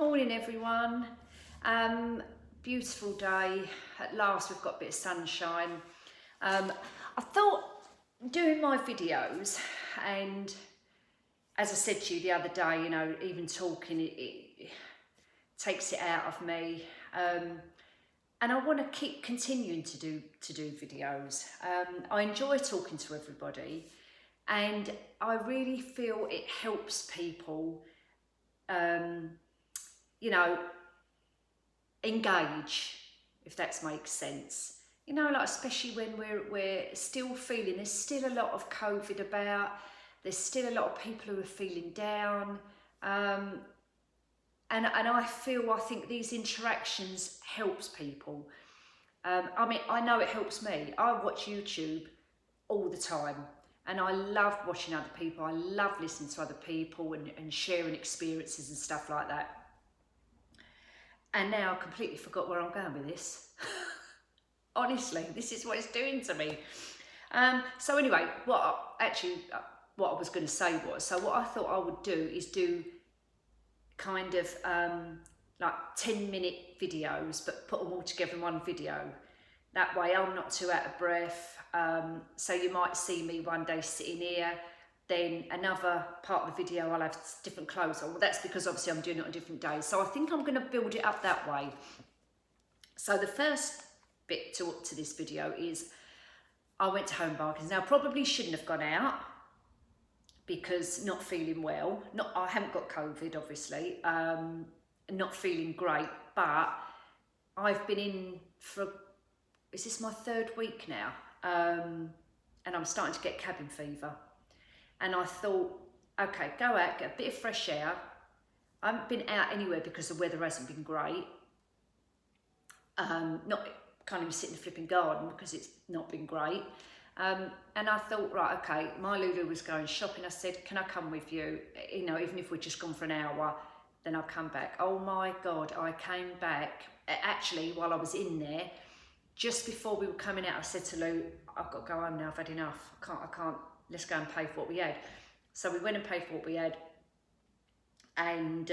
Morning everyone. Beautiful day. At last we've got a bit of sunshine. I thought doing my videos, and as I said to you the other day, you know, even talking it takes it out of me. And I want to keep continuing to do videos. I enjoy talking to everybody, and I really feel it helps people you know, engage, if that makes sense. You know, like especially when we're still feeling, there's still a lot of COVID about, there's still a lot of people who are feeling down. And I think these interactions helps people. I mean, I know it helps me. I watch YouTube all the time, and I love watching other people. I love listening to other people and sharing experiences and stuff like that. And now I completely forgot where I'm going with this. Honestly, this is what it's doing to me. So anyway, what I was going to say was, so what I thought I would do is do kind of like 10-minute videos, but put them all together in one video. That way I'm not too out of breath. So you might see me one day sitting here, then another part of the video I'll have different clothes on. Well, that's because obviously I'm doing it on different days. So I think I'm going to build it up that way. So the first bit to this video is I went to Home Bargains. Now I probably shouldn't have gone out because not feeling well. I haven't got COVID, obviously. Not feeling great, but I've been in for, is this my third week now? And I'm starting to get cabin fever. And I thought, okay, go out, get a bit of fresh air. I haven't been out anywhere because the weather hasn't been great. Can't even sit in the flipping garden because it's not been great. And I thought, right, okay, my Lulu was going shopping. I said, can I come with you? You know, even if we're just gone for an hour, then I'll come back. Oh my God, I came back. Actually, while I was in there, just before we were coming out, I said to Lou, I've got to go home now, I've had enough. I can't, let's go and pay for what we had. So we went and paid for what we had. And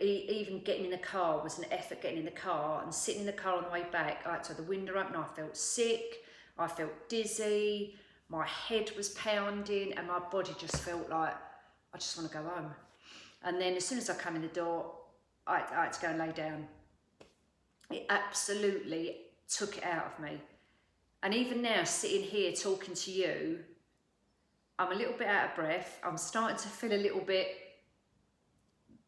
even getting in the car was an effort, getting in the car and sitting in the car on the way back. I had to have the window open, I felt sick, I felt dizzy, my head was pounding, and my body just felt like, I just want to go home. And then as soon as I come in the door, I had to go and lay down. It absolutely took it out of me. And even now, sitting here talking to you, I'm a little bit out of breath. I'm starting to feel a little bit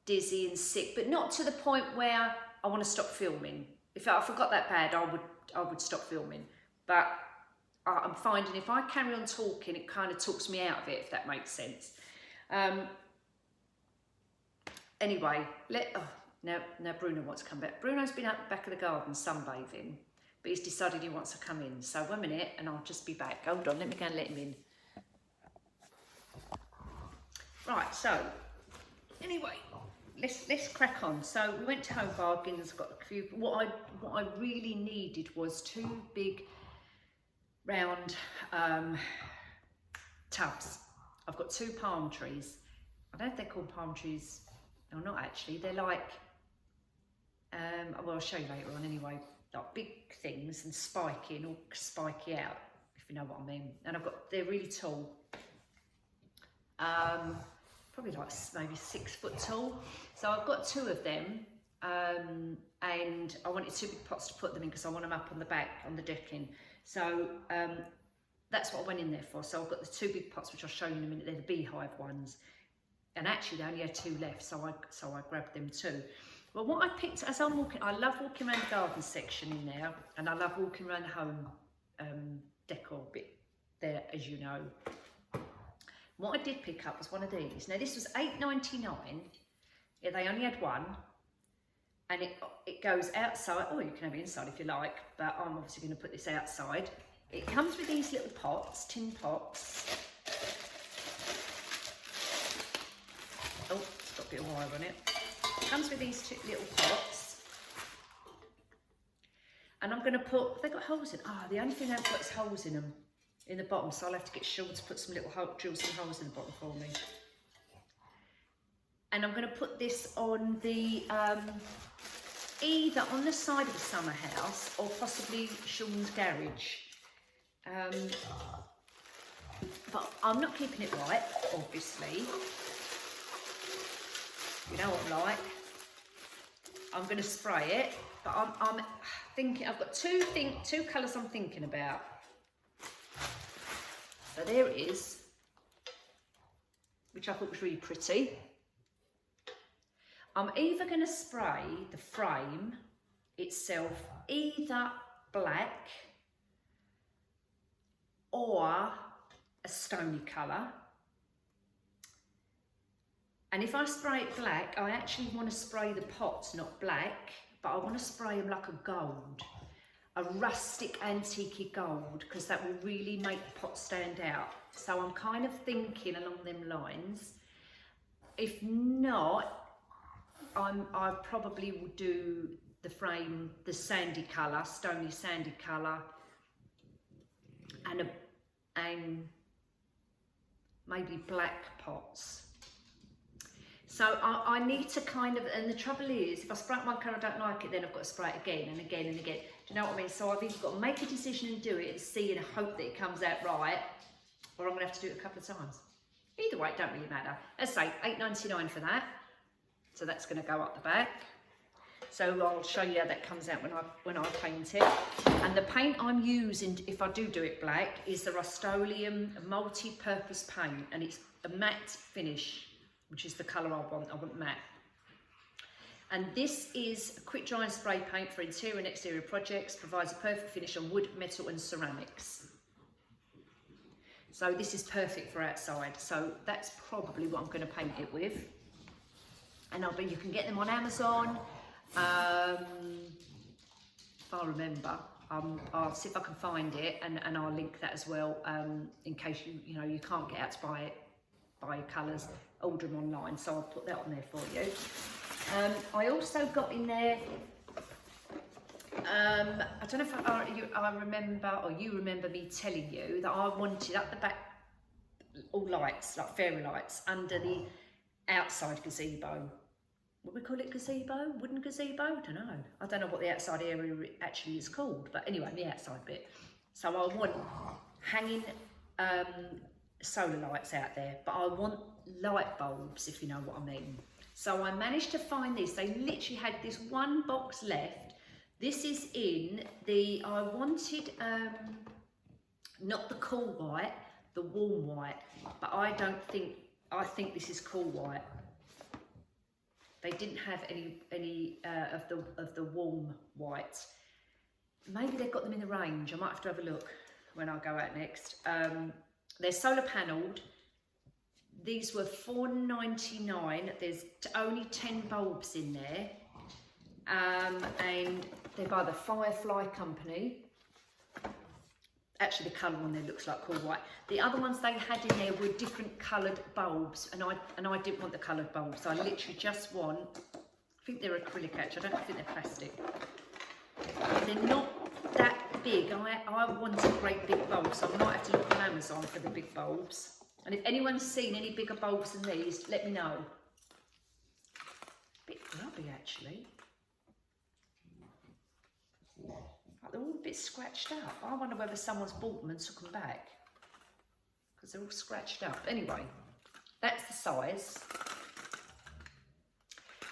dizzy and sick, but not to the point where I want to stop filming. If I forgot that bad, I would stop filming. But I'm finding if I carry on talking, it kind of talks me out of it, if that makes sense. Anyway, now Bruno wants to come back. Bruno's been out the back of the garden sunbathing, but he's decided he wants to come in. So 1 minute and I'll just be back. Hold on, let me go and let him in. Right, so anyway, let's crack on. So we went to Home Bargains, got a few. What I really needed was 2 big round tubs. I've got 2 palm trees. I don't know if they're called palm trees. No, not actually. They're like, well, I'll show you later on anyway. Like big things and spiky and all spiky out, if you know what I mean. And they're really tall. Probably like maybe 6 foot tall. So I've got 2 of them, and I wanted 2 big pots to put them in because I want them up on the back, on the decking. So that's what I went in there for. So I've got the 2 big pots, which I'll show you in a minute. They're the beehive ones. And actually they only had 2 left, so I grabbed them too. Well, what I picked as I'm walking, I love walking around the garden section in there, and I love walking around the home decor bit there, as you know. What I did pick up was one of these. Now this was $8.99. Yeah, they only had 1, and it goes outside. Oh, you can have it inside if you like, but I'm obviously going to put this outside. It comes with these little pots, tin pots. Oh, it's got a bit of wire on it. It comes with these 2 little pots. And I'm going to put, they've got holes in. The only thing they've got is holes in them, in the bottom. So I'll have to get Sean to put some little drill some holes in the bottom for me. And I'm going to put this on the, either on the side of the summer house or possibly Sean's garage. But I'm not keeping it white, obviously. You know what I'm like. I'm going to spray it, but I'm thinking, I've got two colours I'm thinking about. So there it is, which I thought was really pretty. I'm either going to spray the frame itself either black or a stony colour. And if I spray it black, I actually want to spray the pots not black, but I want to spray them like a gold, a rustic antique gold, because that will really make the pot stand out. So I'm kind of thinking along them lines. If not, I probably will do the frame, the sandy colour, stony sandy colour, and maybe black pots. So I need to kind of, and the trouble is, if I spray it one colour, I don't like it, then I've got to spray it again and again and again. Do you know what I mean? So I've either got to make a decision and do it and see and hope that it comes out right, or I'm going to have to do it a couple of times. Either way, it don't really matter. Let's say $8.99 for that. So that's going to go up the back. So I'll show you how that comes out when I paint it. And the paint I'm using, if I do it black, is the Rust-Oleum multi-purpose paint, and it's a matte finish, which is the colour I want. I want matte. And this is a quick dry and spray paint for interior and exterior projects. Provides a perfect finish on wood, metal and ceramics. So this is perfect for outside. So that's probably what I'm going to paint it with. And you can get them on Amazon. If I remember, I'll see if I can find it, and I'll link that as well, in case you can't get out to buy colours. Order them online, so I'll put that on there for you. I also got in there, I don't know if I remember, or you remember me telling you that I wanted up the back all lights, like fairy lights, under the outside gazebo. What we call it, gazebo? Wooden gazebo? I don't know what the outside area actually is called, but anyway, the outside bit. So I want hanging solar lights out there, but I want light bulbs, if you know what I mean. So I managed to find this. They literally had this one box left. This is in the, I wanted not the cool white, the warm white, but I think this is cool white. They didn't have any of the warm white. Maybe they've got them in the range. I might have to have a look when I go out next. They're solar panelled. These were $4.99. There's only 10 bulbs in there. And they're by the Firefly company. Actually, the colour on there looks like cool white. The other ones they had in there were different coloured bulbs, and I didn't want the coloured bulbs. I literally just want, I think they're acrylic actually, I don't think they're plastic. They're not that big. I wanted great big bulbs, so I might have to look on Amazon for the big bulbs. And if anyone's seen any bigger bulbs than these, let me know. A bit grubby actually. They're all a bit scratched up. I wonder whether someone's bought them and took them back, because they're all scratched up. Anyway, that's the size.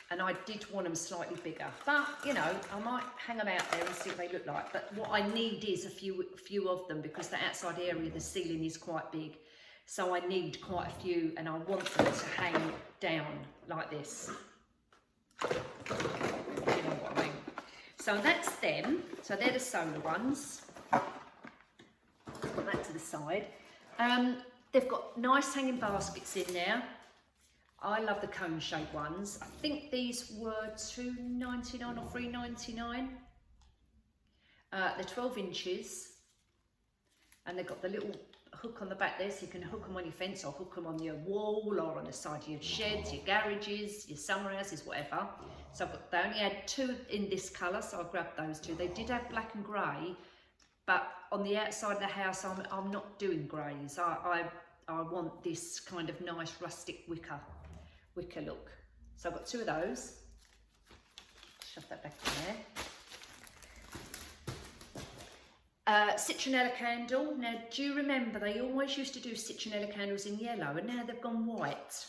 And I did want them slightly bigger, but I might hang them out there and see what they look like. But what I need is a few of them, because the outside area, the ceiling is quite big. So I need quite a few, and I want them to hang down like this. You know what I mean? So that's them. So they're the solar ones. Put that to the side. They've got nice hanging baskets in there. I love the cone shaped ones. I think these were $2.99 or $3.99. They're 12 inches. And they've got the little hook on the back there, so you can hook them on your fence or hook them on your wall or on the side of your sheds, your garages, your summer houses, whatever. So they only had 2 in this colour, so I grabbed those 2. They did have black and grey, but on the outside of the house, I'm not doing greys. I want this kind of nice rustic wicker look. So I've got 2 of those. Shove that back in there. Citronella candle. Now, do you remember they always used to do citronella candles in yellow, and now they've gone white.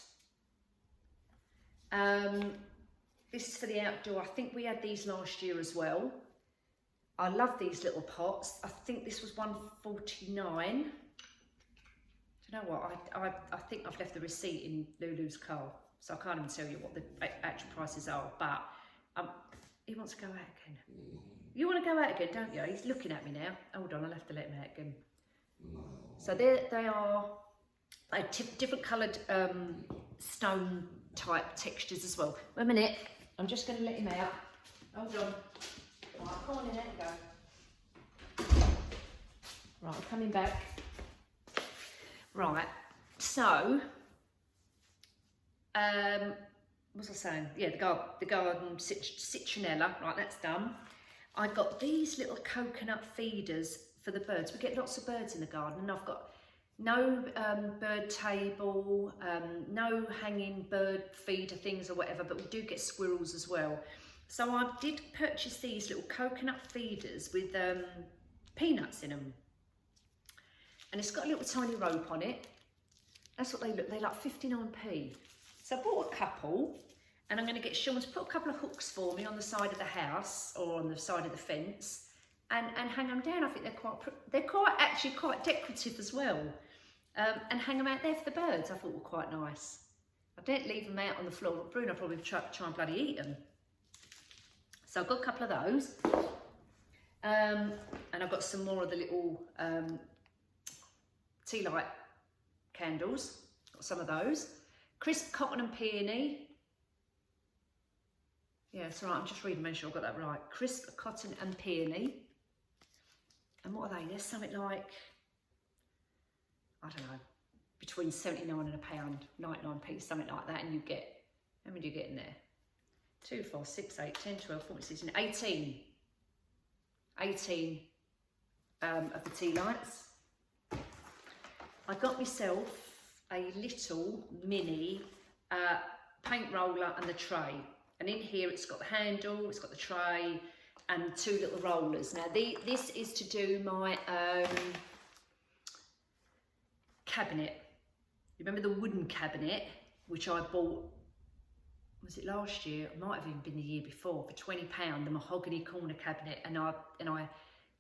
This is for the outdoor. I think we had these last year as well. I love these little pots. I think this was $1.49. Do you know what? I think I've left the receipt in Lulu's car, so I can't even tell you what the actual prices are. But he wants to go out again. You want to go out again, don't you? He's looking at me now. Hold on, I'll have to let him out again. So they are different coloured stone type textures as well. Wait a minute, I'm just going to let him out. Hold on. Right, come on in, there you go. Right, I'm coming back. Right, so, what was I saying? Yeah, the garden citronella, right, that's done. I got these little coconut feeders for the birds. We get lots of birds in the garden, and I've got no bird table, no hanging bird feeder things or whatever, but we do get squirrels as well. So I did purchase these little coconut feeders with peanuts in them. And it's got a little tiny rope on it. That's what they look, they're like 59p. So I bought a couple, and I'm going to get Sean to put a couple of hooks for me on the side of the house or on the side of the fence and hang them down. I think they're actually quite decorative as well. And hang them out there for the birds, I thought were quite nice. I didn't leave them out on the floor. Bruno probably try and bloody eat them. So I've got a couple of those. And I've got some more of the little tea light candles. Got some of those. Crisp cotton and peony. Yeah, it's all right. I'm just reading, make sure I got that right. Crisp cotton and peony. And what are they? They're something like, I don't know, between 79 and £1, 99p, something like that. And you get, how many do you get in there? 2, 4, 6, 8, 10, 12, 14, 16, 18. 18 of the tea lights. I got myself a little mini paint roller and the tray. And in here it's got the handle, it's got the tray and 2 little rollers. Now this is to do my cabinet. You remember the wooden cabinet, which I bought, was it last year? It might have even been the year before, for £20, the mahogany corner cabinet. And I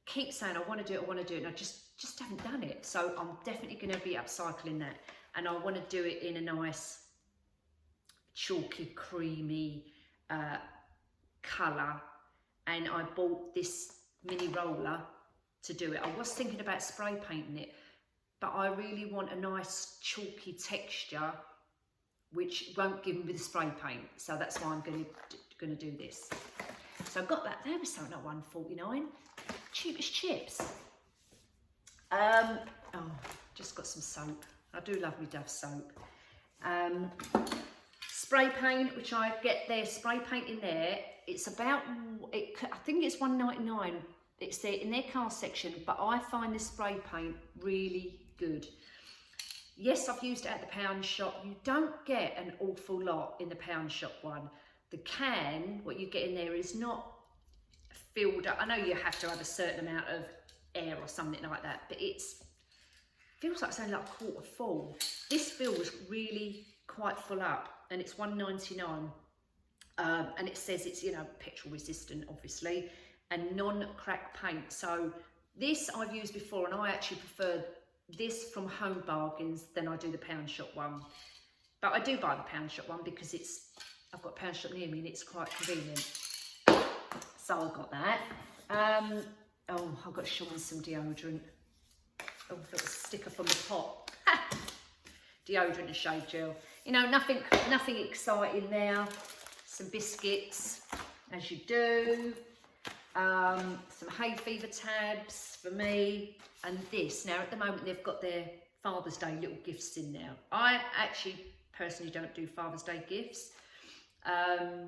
keep saying I want to do it, and I just haven't done it. So I'm definitely going to be upcycling that. And I want to do it in a nice chalky, creamy colour. And I bought this mini roller to do it. I was thinking about spray painting it, but I really want a nice chalky texture which won't give me the spray paint. So that's why I'm going to do this. So I got that. There was something like $1.49. Cheap as chips. Oh, just got some soap. I do love me Dove soap. Spray paint, which I get there, spray paint in there. It's about, I think it's $1.99. It's there in their car section, but I find this spray paint really good. Yes, I've used it at the pound shop. You don't get an awful lot in the pound shop one. The can, what you get in there is not filled up. I know you have to have a certain amount of air or something like that, but feels like it's only like a quarter full. This feels really quite full up, and it's $1.99. And it says it's, you know, petrol resistant, obviously, and non-crack paint. So this I've used before, and I actually prefer this from Home Bargains than I do the pound shop one. But I do buy the pound shop one because I've got a pound shop near me and it's quite convenient. So I got that. Oh, I've got Sean some deodorant. Oh, little sticker from the pot. Deodorant and shave gel. You know, nothing exciting there. Some biscuits, as you do. Some hay fever tabs for me, and this. Now at the moment they've got their Father's Day little gifts in there. I actually personally don't do Father's Day gifts. I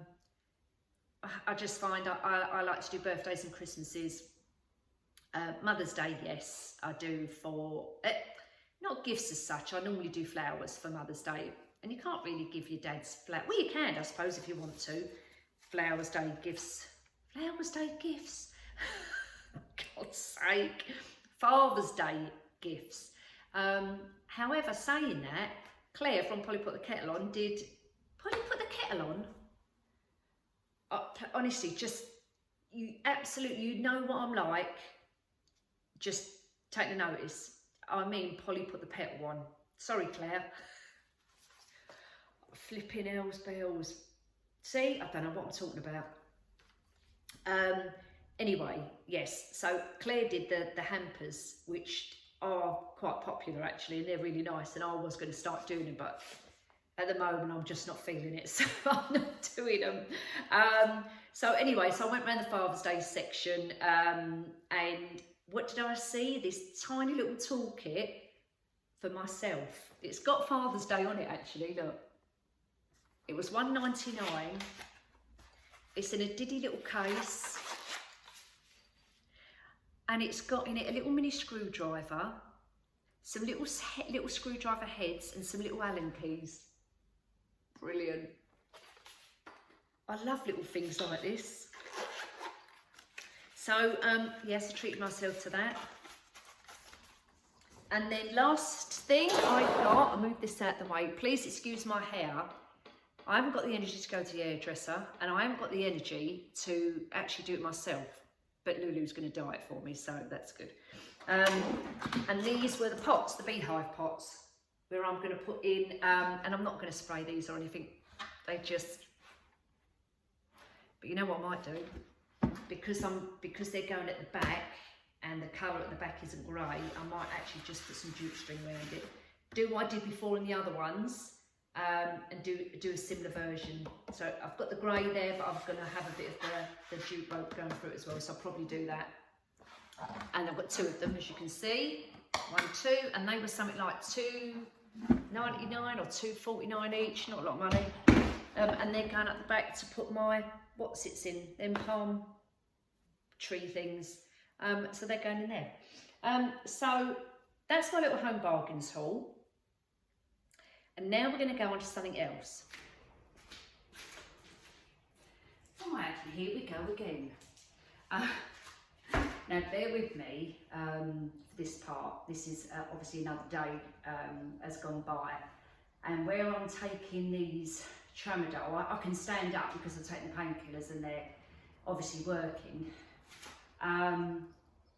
just find I like to do birthdays and Christmases. Mother's Day, yes, I do for, not gifts as such. I normally do flowers for Mother's Day. And you can't really give your dad's flower. Well, you can, I suppose, if you want to. Flowers Day gifts. Flowers Day gifts. God's sake. Father's Day gifts. However, saying that, Claire from Polly Put the Kettle On did... Polly Put the Kettle On? Honestly, just... You absolutely... You know what I'm like. Just take the notice. I mean, Polly Put the Kettle On. Sorry, Claire. Flipping hell's bells. See, I don't know what I'm talking about. Anyway, yes, so Claire did the hampers, which are quite popular actually, and they're really nice, and I was going to start doing them, but at the moment I'm just not feeling it, so I'm not doing them. So anyway, so I went around the Father's Day section, and what did I see? This tiny little toolkit for myself. It's got Father's Day on it actually, look. It was $1.99. It's in a diddy little case. And it's got in it a little mini screwdriver, some little screwdriver heads and some little Allen keys. Brilliant. I love little things like this. So, yes, I treated myself to that. And then last thing I got, I'll move this out the way. Please excuse my hair. I haven't got the energy to go to the hairdresser, and I haven't got the energy to actually do it myself. But Lulu's going to dye it for me, so that's good. And these were the pots, the beehive pots, where I'm going to put in, and I'm not going to spray these or anything. They just, but you know what I might do? Because they're going at the back, and the colour at the back isn't grey, I might actually just put some jute string around it. Do what I did before in the other ones. And do a similar version. So I've got the grey there, but I'm going to have a bit of the jute rope going through it as well, so I'll probably do that. And I've got two of them, as you can see. 1, 2, and they were something like $2.99 or $2.49 each, not a lot of money. And they're going at the back to put my, what's it's in, them palm tree things. So they're going in there. So that's my little home bargains haul. And now we're going to go on to something else. Right, here we go again. Now bear with me for this part. This is obviously another day has gone by. And where I'm taking these tramadol, I can stand up because I'm taking the painkillers and they're obviously working.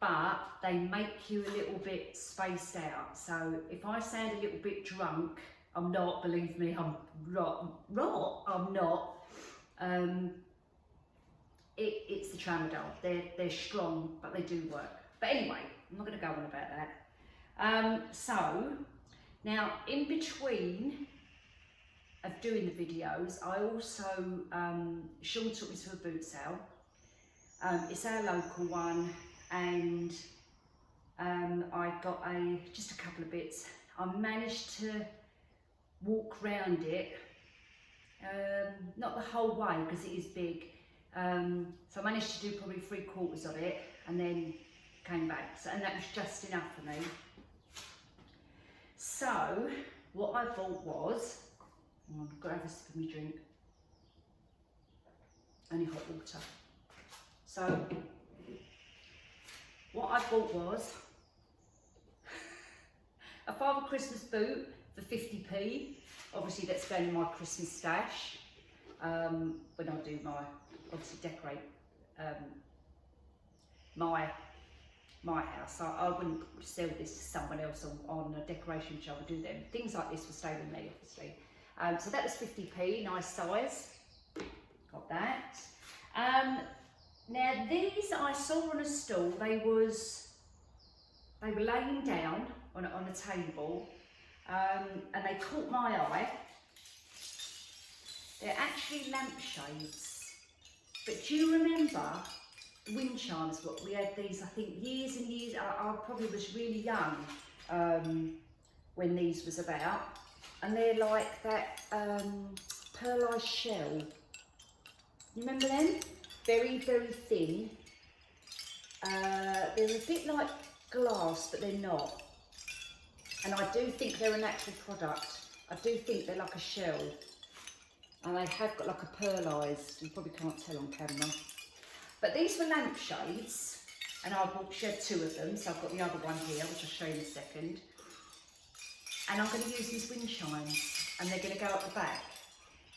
But they make you a little bit spaced out. So if I sound a little bit drunk, I'm not, believe me, I'm not. I'm not. It's the tramadol. They're strong, but they do work. But anyway, I'm not going to go on about that. So now, in between of doing the videos, I also Sean took me to a boot sale. It's our local one, and I got just a couple of bits. I managed to walk round it, not the whole way because it is big, so I managed to do probably 3/4 of it and then came back, and that was just enough for me. So what I bought was, I've got to have a sip of my drink, only hot water. So what I bought was a Father Christmas boot for 50p. Obviously that's going in my Christmas stash when I do my, obviously decorate my house. I wouldn't sell this to someone else on a decoration which I would do them. Things like this will stay with me obviously. So that was 50p, nice size, got that. Now these I saw on a stall, they were laying down on a table, and they caught my eye. They're actually lampshades, but do you remember wind chimes? What we had these, I think, years and years. I probably was really young when these was about, and they're like that pearlized shell. You remember them? Very, very thin. They're a bit like glass, but they're not. And I do think they're a natural product. I do think they're like a shell. And they have got like a pearlised, you probably can't tell on camera. But these were lampshades, and I bought, she had 2 of them, so I've got the other one here, which I'll show you in a second. And I'm going to use these wind chimes, and they're going to go up the back.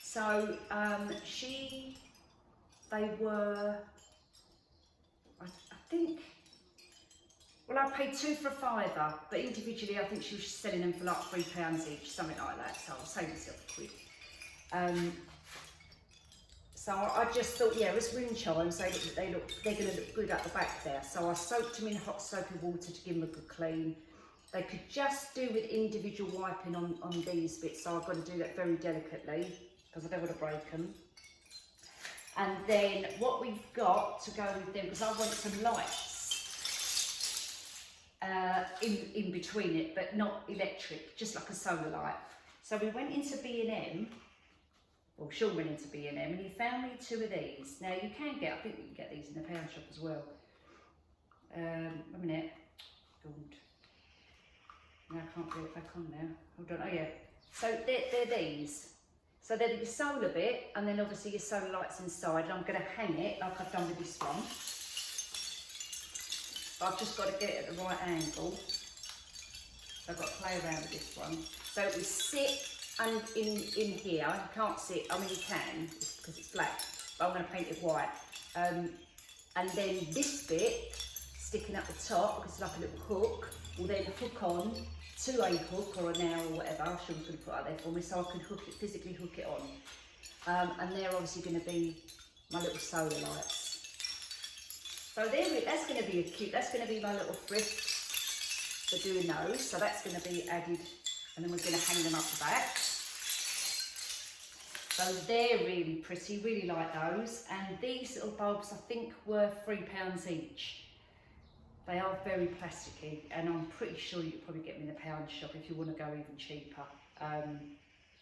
So they were, I think, well, I paid 2 for a £5, but individually I think she was selling them for like £3 each, something like that, so I'll save myself a quid. So I just thought, yeah, as wind chimes, they're going to look good at the back there. So I soaked them in hot soapy water to give them a good clean. They could just do with individual wiping on these bits, so I've got to do that very delicately because I don't want to break them. And then what we've got to go with them, because I want some lights in between it, but not electric, just like a solar light. So we went into B&M. Well, Sean went into B&M and he found me 2 of these. Now you can get, I think you can get these in the pound shop as well. A minute. God. No, I can't get it back on now. Hold on, oh yeah. So they're these. So they're the solar bit, and then obviously your solar light's inside, and I'm going to hang it like I've done with this one. But I've just got to get it at the right angle. So I've got to play around with this one. So it will sit and in here, you can't see it, I mean you can, because it's black, but I'm going to paint it white. And then this bit, sticking up the top, because it's like a little hook, will then hook on to a hook or a nail or whatever. Sean's going to put out there for me, so I can physically hook it on. And they're obviously going to be my little solar lights. So that's going to be that's going to be my little thrift for doing those. So that's going to be added, and then we're going to hang them up the back. So they're really pretty, really like those. And these little bulbs, I think, were £3 each. They are very plasticky, and I'm pretty sure you could probably get them in the pound shop if you want to go even cheaper.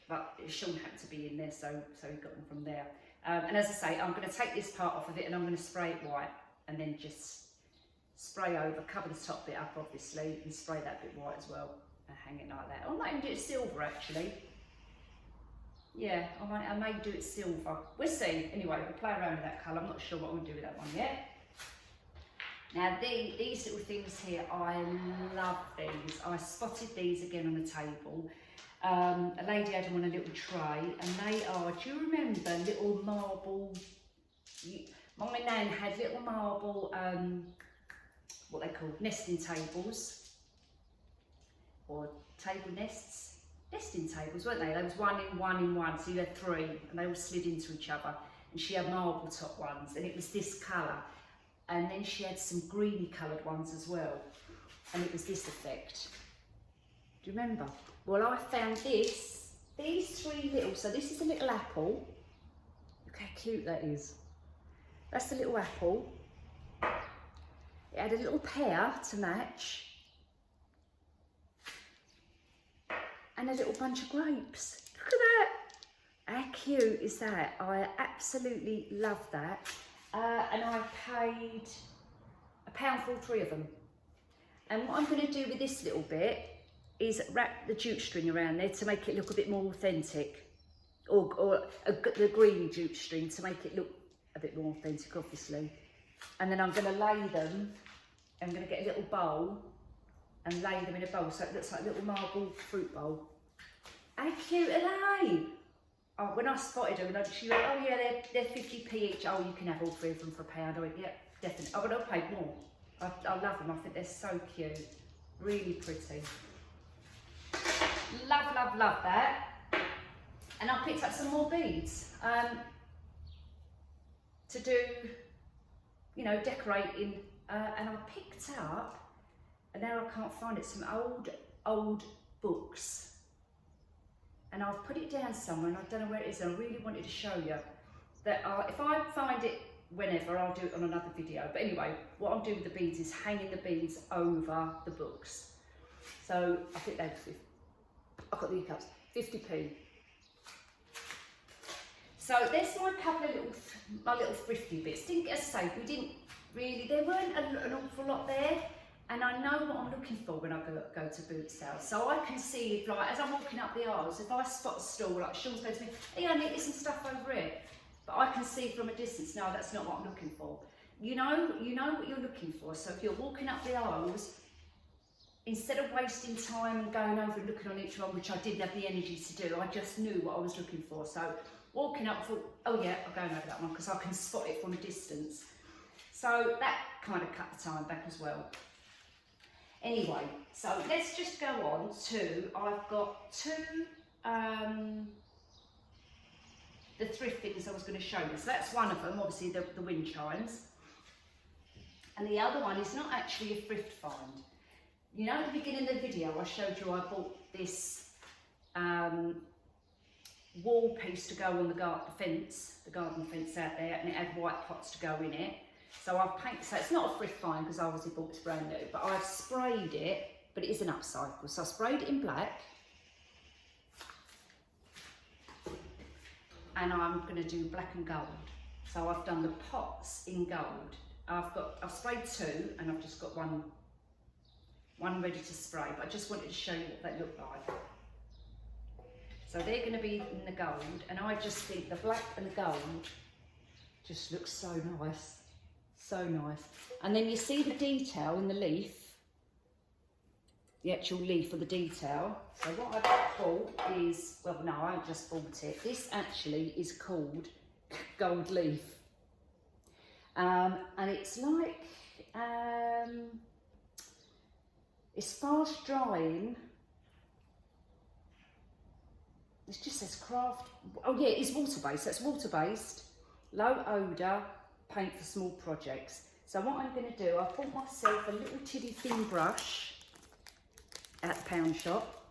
But Sean happened to be in there, so he got them from there. And as I say, I'm going to take this part off of it and I'm going to spray it white, and then just spray over, cover the top bit up obviously, and spray that bit white as well, and hang it like that. I might even do it silver actually. Yeah, I may do it silver. We'll see. Anyway, we'll play around with that colour. I'm not sure what I'm going to do with that one yet. Now these little things here, I love these. I spotted these again on the table. A lady had them on a little tray, and they are, do you remember little marble, my nan had little marble, what they call nesting tables, or table nests, nesting tables, weren't they? There was one in one, so you had 3, and they all slid into each other, and she had marble top ones, and it was this colour. And then she had some greeny coloured ones as well, and it was this effect. Do you remember? Well, I found these 3 little, so this is a little apple. Look how cute that is. That's the little apple. It had a little pear to match, and a little bunch of grapes. Look at that. How cute is that? I absolutely love that. And I paid £1 for all 3 of them. And what I'm going to do with this little bit is wrap the jute string around there to make it look a bit more authentic, or the green jute string to make it look a bit more authentic, obviously. And then I'm going to lay them. I'm going to get a little bowl and lay them in a bowl so it looks like a little marble fruit bowl. How cute are they? Oh, when I spotted them, and she went, oh yeah, they're 50p each. Oh, you can have all 3 of them for £1. I went, yeah, definitely. I would have paid more. I love them. I think they're so cute. Really pretty. Love, love, love that. And I picked up some more beads to do, you know, decorating. And I picked up, and now I can't find it, some old books. And I've put it down somewhere, and I don't know where it is, and I really wanted to show you that if I find it whenever, I'll do it on another video. But anyway, what I'm doing with the beads is hanging the beads over the books. So I think they're, I've got the hiccups, 50p. So there's my couple of my little thrifty bits. As I say, we didn't really, there weren't an awful lot there. and I know what I'm looking for when I go to boot sales. So I can see, if, like, as I'm walking up the aisles, if I spot a stall, like Sean's going to me, hey, I need some stuff over here. But I can see from a distance, no, that's not what I'm looking for. You know what you're looking for. So if you're walking up the aisles, instead of wasting time and going over and looking on each one, which I didn't have the energy to do, I just knew what I was looking for. So walking up, I thought, oh yeah, I'm going over that one because I can spot it from a distance. So that kind of cut the time back as well. Anyway, so let's just go on to, I've got two, the thrift things I was going to show you. So that's one of them, obviously the wind chimes. And the other one is not actually a thrift find. You know, at the beginning of the video, I showed you I bought this wall piece to go on the garden fence out there, and it had white pots to go in it. So I've painted, so it's not a thrift find because I obviously bought this brand new, but I've sprayed it, but it is an upcycle. So I sprayed it in black, and I'm going to do black and gold. So I've done the pots in gold. I've sprayed two, and I've just got one ready to spray, but I just wanted to show you what they look like. So they're going to be in the gold, and I just think the black and the gold just looks so nice, so nice. And then you see the detail in the leaf, the actual leaf of the detail. So what I've bought is, well, no, I just bought it. This actually is called gold leaf, and it's like, it's fast drying. It just says craft. Oh yeah, it's water based. That's water based, low odour, paint for small projects. So what I'm going to do, I bought myself a little tiddy thin brush at the pound shop,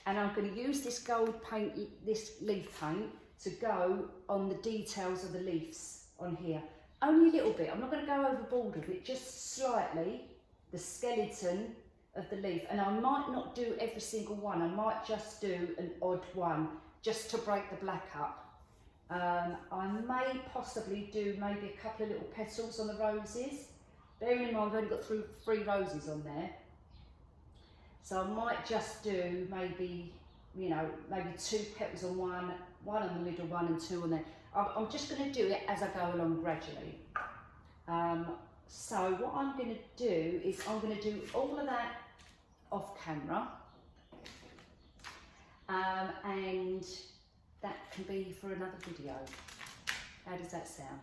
and I'm going to use this gold paint, this leaf paint, to go on the details of the leaves on here. Only a little bit. I'm not going to go overboard with it, just slightly, the skeleton of the leaf. And I might not do every single one. I might just do an odd one, just to break the black up. I may possibly do maybe a couple of little petals on the roses. Bearing in mind I've only got three roses on there. So I might just do maybe, you know, maybe two petals on one on the middle one, and two on there. I'm just going to do it as I go along gradually. So what I'm going to do is I'm going to do all of that off camera, and that can be for another video. How does that sound?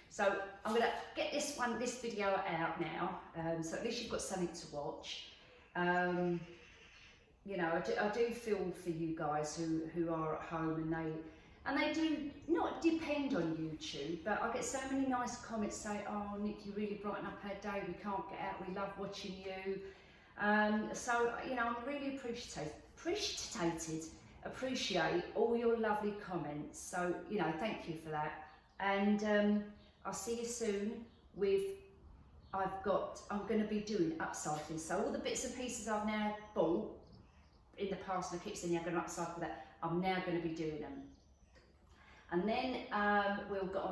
So I'm going to get this video out now, so at least you've got something to watch. You know, I do feel for you guys who are at home, and they do not depend on YouTube, but I get so many nice comments saying, oh Nick, you really brighten up our day, we can't get out, we love watching you. So, you know, I'm really appreciate all your lovely comments. So, you know, thank you for that. And I'll see you soon with, I'm going to be doing upcycling. So all the bits and pieces I've now bought in the past, and I keep saying I'm going to upcycle that, I'm now going to be doing them. And then we'll get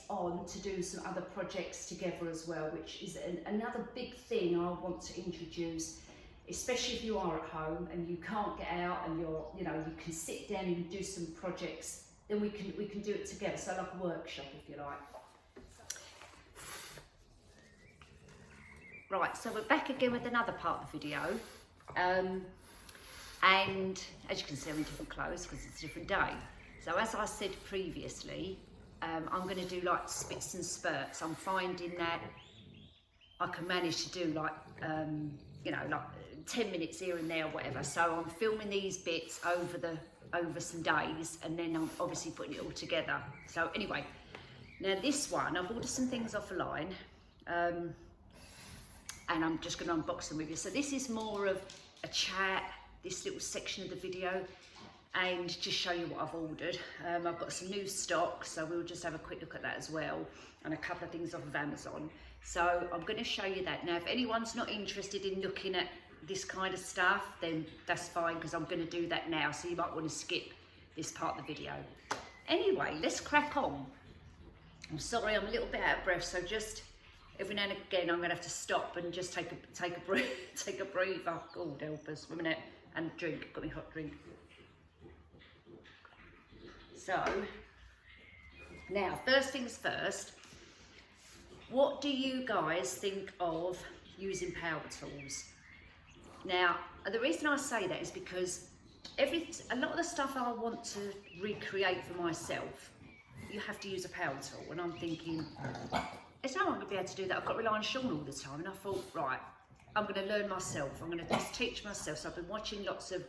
on to do some other projects together as well, which is another big thing I want to introduce, especially if you are at home and you can't get out, and you can sit down and do some projects. Then we can do it together. So like a workshop, if you like. Right, so we're back again with another part of the video. And as you can see, I'm in different clothes because it's a different day. So as I said previously, I'm going to do like spits and spurts. I'm finding that I can manage to do like, like 10 minutes here and there or whatever. So I'm filming these bits over some days, and then I'm obviously putting it all together. So anyway, now this one, I've ordered some things offline, and I'm just going to unbox them with you. So this is more of a chat, this little section of the video, and just show you what I've ordered. I've got some new stock, so we'll just have a quick look at that as well, and a couple of things off of Amazon. So I'm going to show you that. Now, if anyone's not interested in looking at this kind of stuff, then that's fine, because I'm going to do that now, so you might want to skip this part of the video. Anyway, let's crack on. I'm sorry, I'm a little bit out of breath, so just every now and again I'm going to have to stop and just take a breather. God help us, 1 minute, and drink. Got me hot drink. So now, first things first. What do you guys think of using power tools? Now, the reason I say that is because a lot of the stuff I want to recreate for myself, you have to use a power tool. And I'm thinking, there's no one going to be able to do that. I've got to rely on Sean all the time. And I thought, right, I'm going to learn myself. I'm going to just teach myself. So I've been watching lots of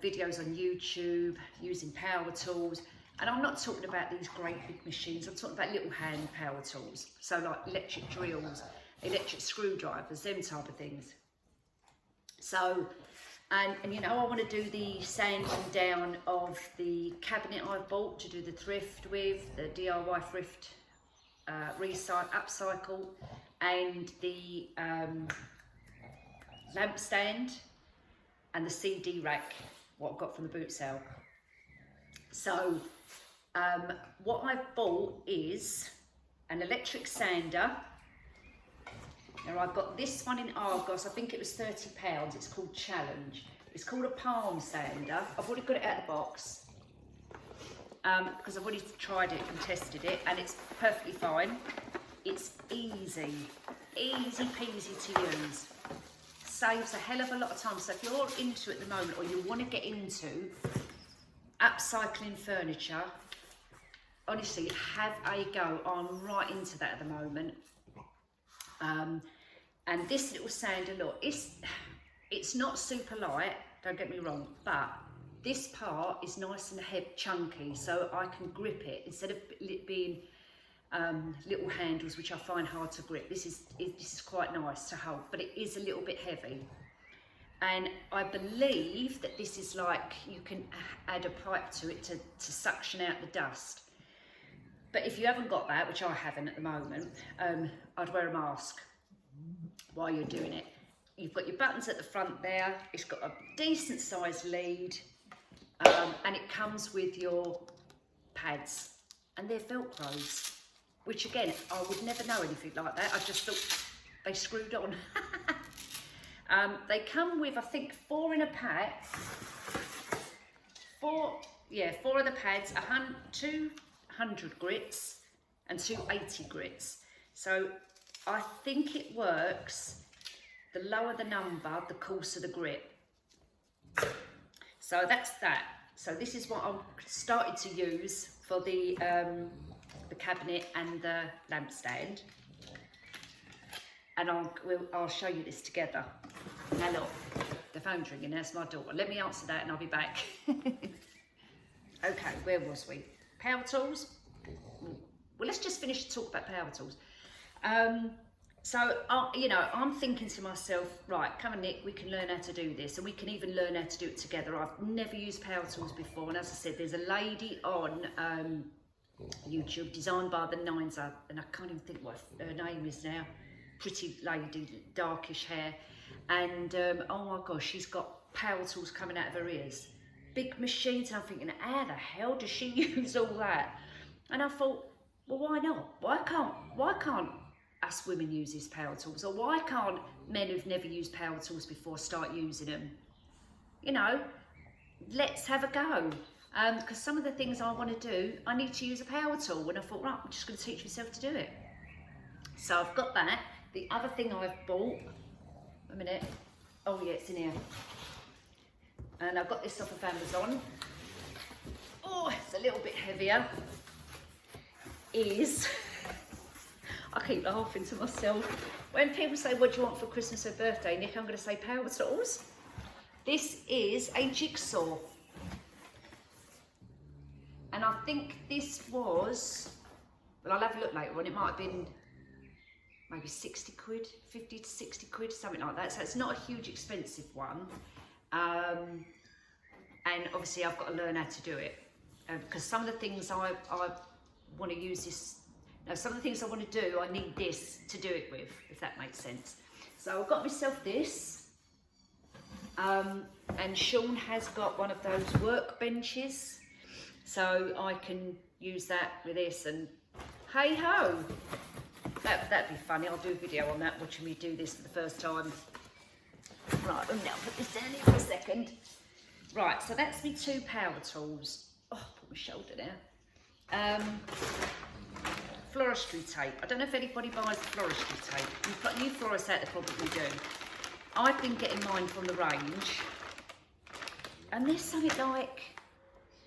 videos on YouTube using power tools. And I'm not talking about these great big machines. I'm talking about little hand power tools. So like electric drills, electric screwdrivers, them type of things. So, and you know, I want to do the sanding down of the cabinet I've bought to do the thrift with, the DIY thrift, upcycle, and the lamp stand and the CD rack, what I got from the boot sale. So, what I've bought is an electric sander. Now I've got this one in Argos, I think it was £30, it's called Challenge. It's called a palm sander. I've already got it out of the box because I've already tried it and tested it, and it's perfectly fine. It's easy peasy to use. Saves a hell of a lot of time. So if you're into it at the moment, or you want to get into upcycling furniture, honestly, have a go. I'm right into that at the moment. And this little sander, look, it's not super light, don't get me wrong, but this part is nice and chunky, so I can grip it instead of it being little handles, which I find hard to grip. This is quite nice to hold, but it is a little bit heavy. And I believe that this is like, you can add a pipe to it to suction out the dust. But if you haven't got that, which I haven't at the moment, I'd wear a mask while you're doing it. You've got your buttons at the front there. It's got a decent sized lead, and it comes with your pads, and they're Velcros, which again, I would never know anything like that. I just thought they screwed on. They come with, I think, 4 in a pack. 4 of the pads, 200 grits and 280 grits. So I think it works, the lower the number, the coarser the grit. So that's that. So this is what I've started to use for the cabinet and the lamp stand. And I'll show you this together. Now look, the phone's ringing, that's my daughter. Let me answer that and I'll be back. Okay, where was we? Power tools? Well, let's just finish to talk about power tools. You know, I'm thinking to myself, right, come on Nick, we can learn how to do this, and we can even learn how to do it together. I've never used power tools before, and as I said, there's a lady on YouTube, designed by the Nines, and I can't even think what her name is now. Pretty lady, darkish hair, and oh my gosh, she's got power tools coming out of her ears. Big machines, and I'm thinking, how the hell does she use all that? And I thought, well, why not? Why can't us women use these power tools? Or why can't men who've never used power tools before start using them? You know, let's have a go. Because some of the things I want to do, I need to use a power tool. And I thought, right, I'm just going to teach myself to do it. So I've got that. The other thing I've bought, a minute. Oh yeah, it's in here. And I've got this off of Amazon. Oh, it's a little bit heavier. I keep laughing to myself. When people say, what do you want for Christmas or birthday, Nick, I'm going to say power tools. This is a jigsaw. And I think this was, well, I'll have a look later on, it might have been maybe 60 quid, 50 to 60 quid, something like that. So it's not a huge expensive one. And obviously I've got to learn how to do it. Because some of the things I want to use this, now some of the things I want to do, I need this to do it with, if that makes sense. So I've got myself this, and Sean has got one of those workbenches, so I can use that with this, and hey ho, That'd be funny. I'll do a video on that, watching me do this for the first time. Right, and now put this down here for a second. Right, so that's me 2 power tools. Oh, put my shoulder there. Floristry tape. I don't know if anybody buys floristry tape. You florists out there probably do. I've been getting mine from the range, and there's something like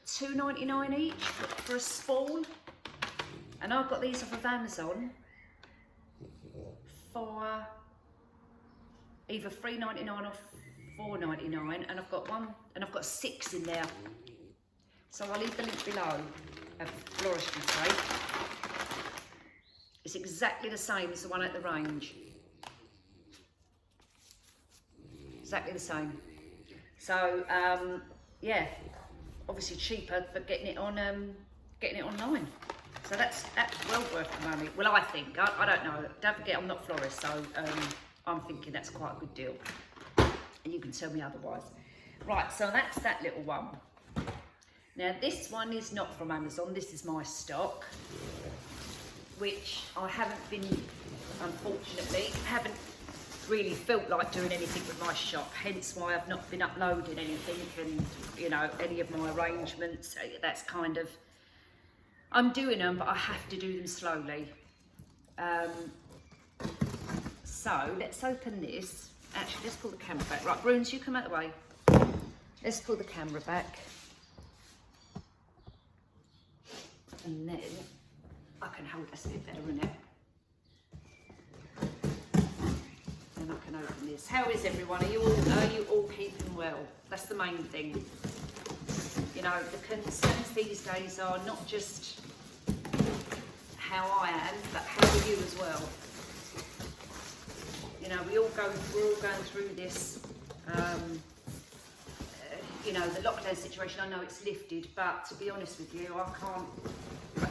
$2.99 each for a spool. And I've got these off of Amazon for either $3.99 or $4.99, and I've got 6 in there. So I'll leave the link below of floristry tape. It's exactly the same as the one at the range. Exactly the same. So yeah, obviously cheaper for getting it online. So that's well worth the money. Well, I think. I don't know. Don't forget, I'm not a florist, so I'm thinking that's quite a good deal. And you can tell me otherwise. Right, so that's that little one. Now, this one is not from Amazon. This is my stock, which I haven't been, unfortunately, haven't really felt like doing anything with my shop. Hence why I've not been uploading anything, and, you know, any of my arrangements. That's kind of, I'm doing them, but I have to do them slowly. So let's open this. Actually, let's pull the camera back. Right, Bruins, you come out of the way. Let's pull the camera back. And then I can hold this a bit better, innit? And I can open this. How is everyone? Are you all keeping well? That's the main thing. You know, the concerns these days are not just how I am, but how are you as well. You know, we're all going through this. You know, the lockdown situation, I know it's lifted, but to be honest with you, I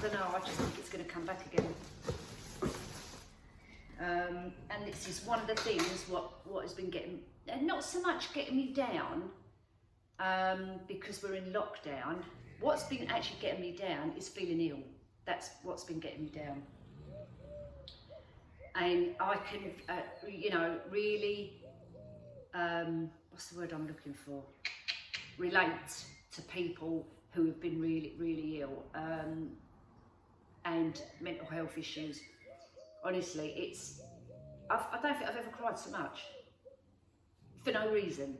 don't know, I just think it's going to come back again. And this is one of the things what has been getting, and not so much getting me down, because we're in lockdown. What's been actually getting me down is feeling ill. That's what's been getting me down. And I can, you know, really, what's the word I'm looking for? Relate to people who have been really, really ill, and mental health issues. Honestly, I don't think I've ever cried so much for no reason.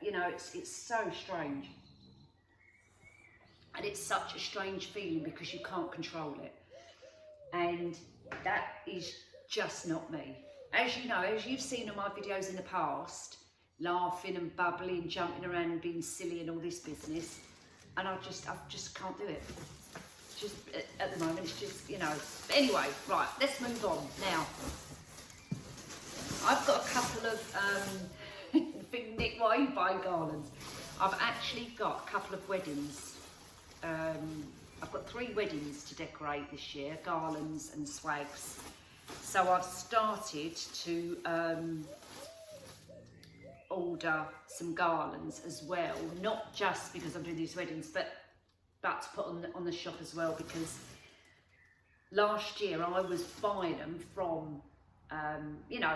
You know, it's so strange, and it's such a strange feeling because you can't control it, and that is just not me. As you know, as you've seen in my videos in the past, laughing and bubbling, jumping around and being silly and all this business, and I just can't do it. Just at the moment, it's just, you know. But anyway, right, let's move on now. I've got a couple of Nick, why are you buying garlands? I've actually got a couple of weddings. I've got 3 weddings to decorate this year, garlands and swags. So I've started to order some garlands as well, not just because I'm doing these weddings, but to put on the shop as well, because last year I was buying them from you know,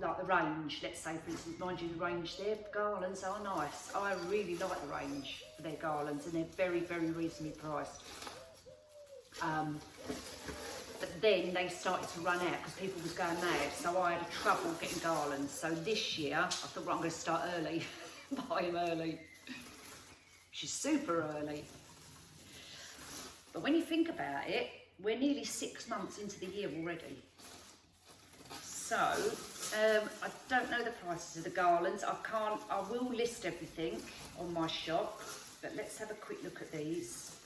like the range. Let's say, for instance, mind you, the range, their garlands are nice. I really like the range for their garlands, and they're very, very reasonably priced. But then they started to run out because people was going mad, so I had trouble getting garlands. So this year, I thought, well, I'm going to start early, buy them early, which is super early. But when you think about it, we're nearly 6 months into the year already. So, I don't know the prices of the garlands. I will list everything on my shop, but let's have a quick look at these.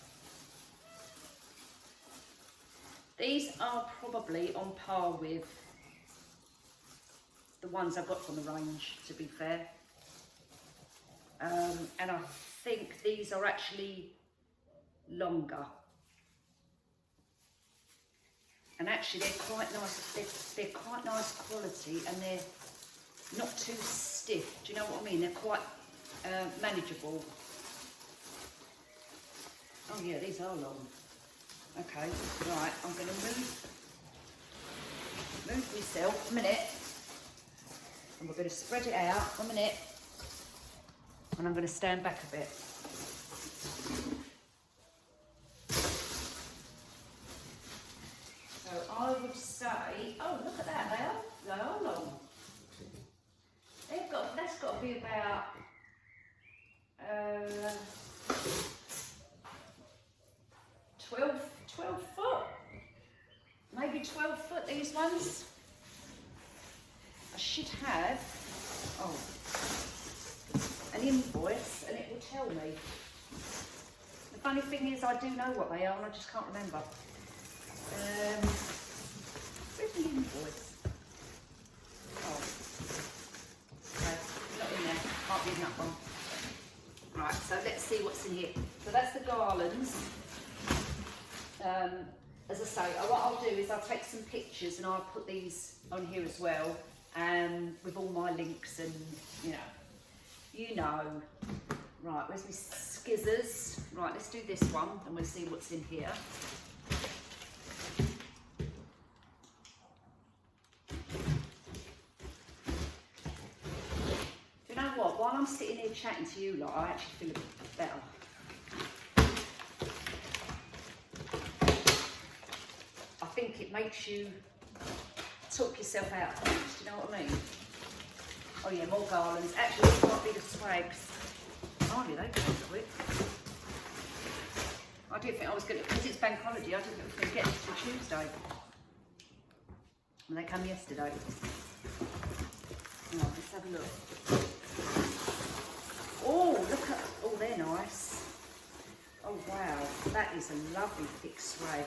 These are probably on par with the ones I've got from the range, to be fair. And I think these are actually longer. And actually they're quite nice, they're quite nice quality, and they're not too stiff. Do you know what I mean? They're quite manageable. Oh yeah, these are long. Okay, right, I'm going to move move myself a minute, and we're going to spread it out a minute, and I'm going to stand back a bit. So I would say, oh look at that, they are long. That's got to be about 12 foot, maybe 12 foot, these ones. I should have, an invoice, and it will tell me. The funny thing is I do know what they are and I just can't remember. Where's the invoice? Oh, okay, not in there, can't be in that one. Right, so let's see what's in here. So that's the garlands. As I say, what I'll do is I'll take some pictures and I'll put these on here as well, with all my links and, you know. Right, where's my skizzers? Right, let's do this one and we'll see what's in here. Do you know what? While I'm sitting here chatting to you lot, I actually feel a bit better. I think it makes you talk yourself out of things, do you know what I mean? Oh yeah, more garlands. Actually, this might be the swags. Oh yeah, they came quick. I didn't think I was going to, because it's bank holiday, I didn't think I was going to get this till Tuesday. And they come yesterday. Oh, let's have a look. Oh, look at, oh, they're nice. Oh wow, that is a lovely thick swag.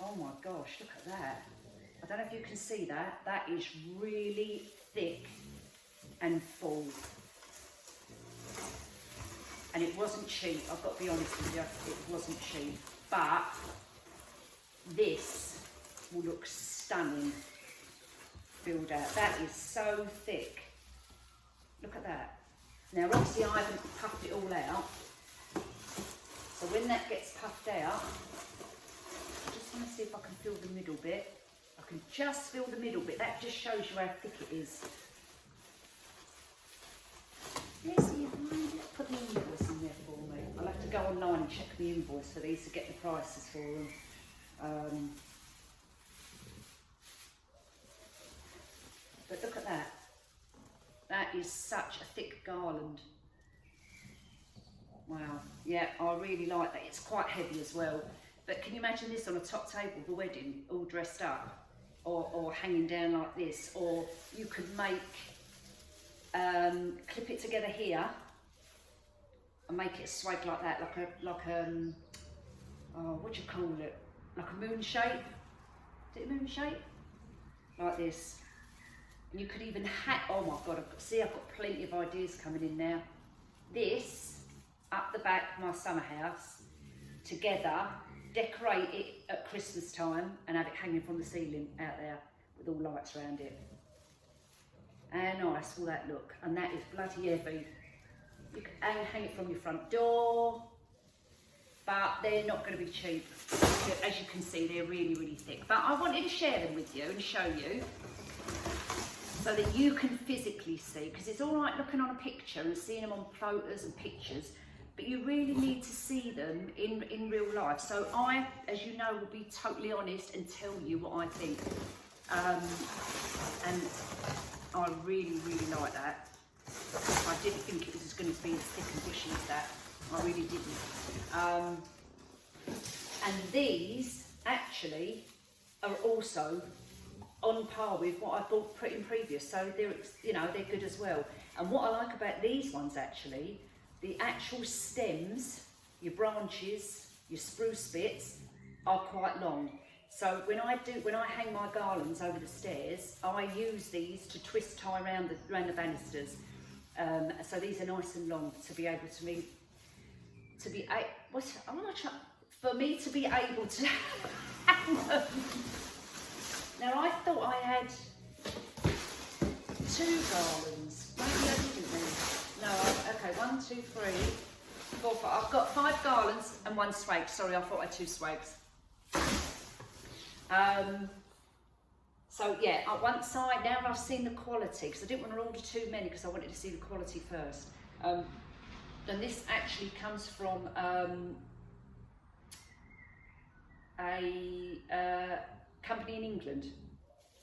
Oh my gosh, look at that. I don't know if you can see that. That is really thick and full. And it wasn't cheap, I've got to be honest with you, it wasn't cheap. But this will look stunning filled out. That is so thick. Look at that. Now obviously I haven't puffed it all out. So when that gets puffed out, I just want to see if I can fill the middle bit. I can just fill the middle bit. That just shows you how thick it is. Let's see if I put the invoice in there for me. I'll have to go online and check the invoice for these to get the prices for them. But look at that. That is such a thick garland. Wow. Yeah, I really like that. It's quite heavy as well. But can you imagine this on a top table of a wedding, all dressed up? Or hanging down like this? Or you could make, clip it together here and make it swag like that, what do you call it? Like a moon shape? Is it a moon shape? Like this. And you could even oh my God, I've got plenty of ideas coming in now. This, up the back of my summer house, together, decorate it at Christmas time and have it hanging from the ceiling out there with all lights around it. How nice will that look? And that is bloody heavy. You can hang it from your front door, but they're not going to be cheap. As you can see, they're really, really thick. But I wanted to share them with you and show you so that you can physically see, because it's all right looking on a picture and seeing them on photos and pictures, but you really need to see them in real life. So I, as you know, will be totally honest and tell you what I think. And I really, really like that. I didn't think it was going to be as thick and bushy as that. I really didn't. And these actually are also on par with what I bought in previous, so they're, they're good as well. And what I like about these ones actually, the actual stems, your branches, your spruce bits are quite long. So when I hang my garlands over the stairs, I use these to twist tie around the banisters. So these are nice and long to be able to for me to be able to hang them. Now I thought I had 2 garlands. Maybe I didn't then. No, okay, 1, 2, 3, 4, 5. I've got 5 garlands and 1 swag. Sorry, I thought I had 2 swags. So yeah, now I've seen the quality, because I didn't want to order too many because I wanted to see the quality first. And this actually comes from a company in England,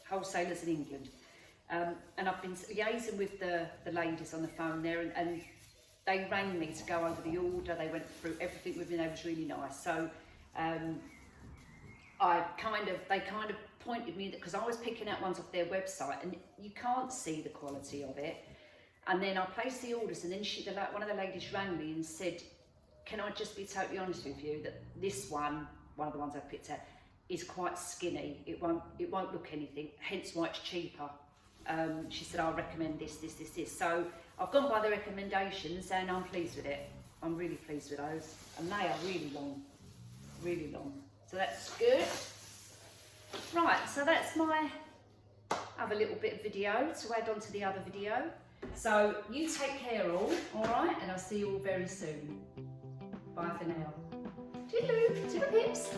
wholesalers in England. And I've been liaising with the ladies on the phone there, and they rang me to go over the order. They went through everything with me. They was really nice. So they kind of pointed me, because I was picking out ones off their website and you can't see the quality of it. And then I placed the orders, and then one of the ladies rang me and said, can I just be totally honest with you that this one of the ones I picked out, is quite skinny. It won't look anything, hence why it's cheaper. She said, I'll recommend this. So I've gone by the recommendations and I'm pleased with it. I'm really pleased with those. And they are really long, really long. So that's good. Right, so that's my other little bit of video to add on to the other video. So you take care all right? And I'll see you all very soon. Bye for now. Toodaloo, to the pips.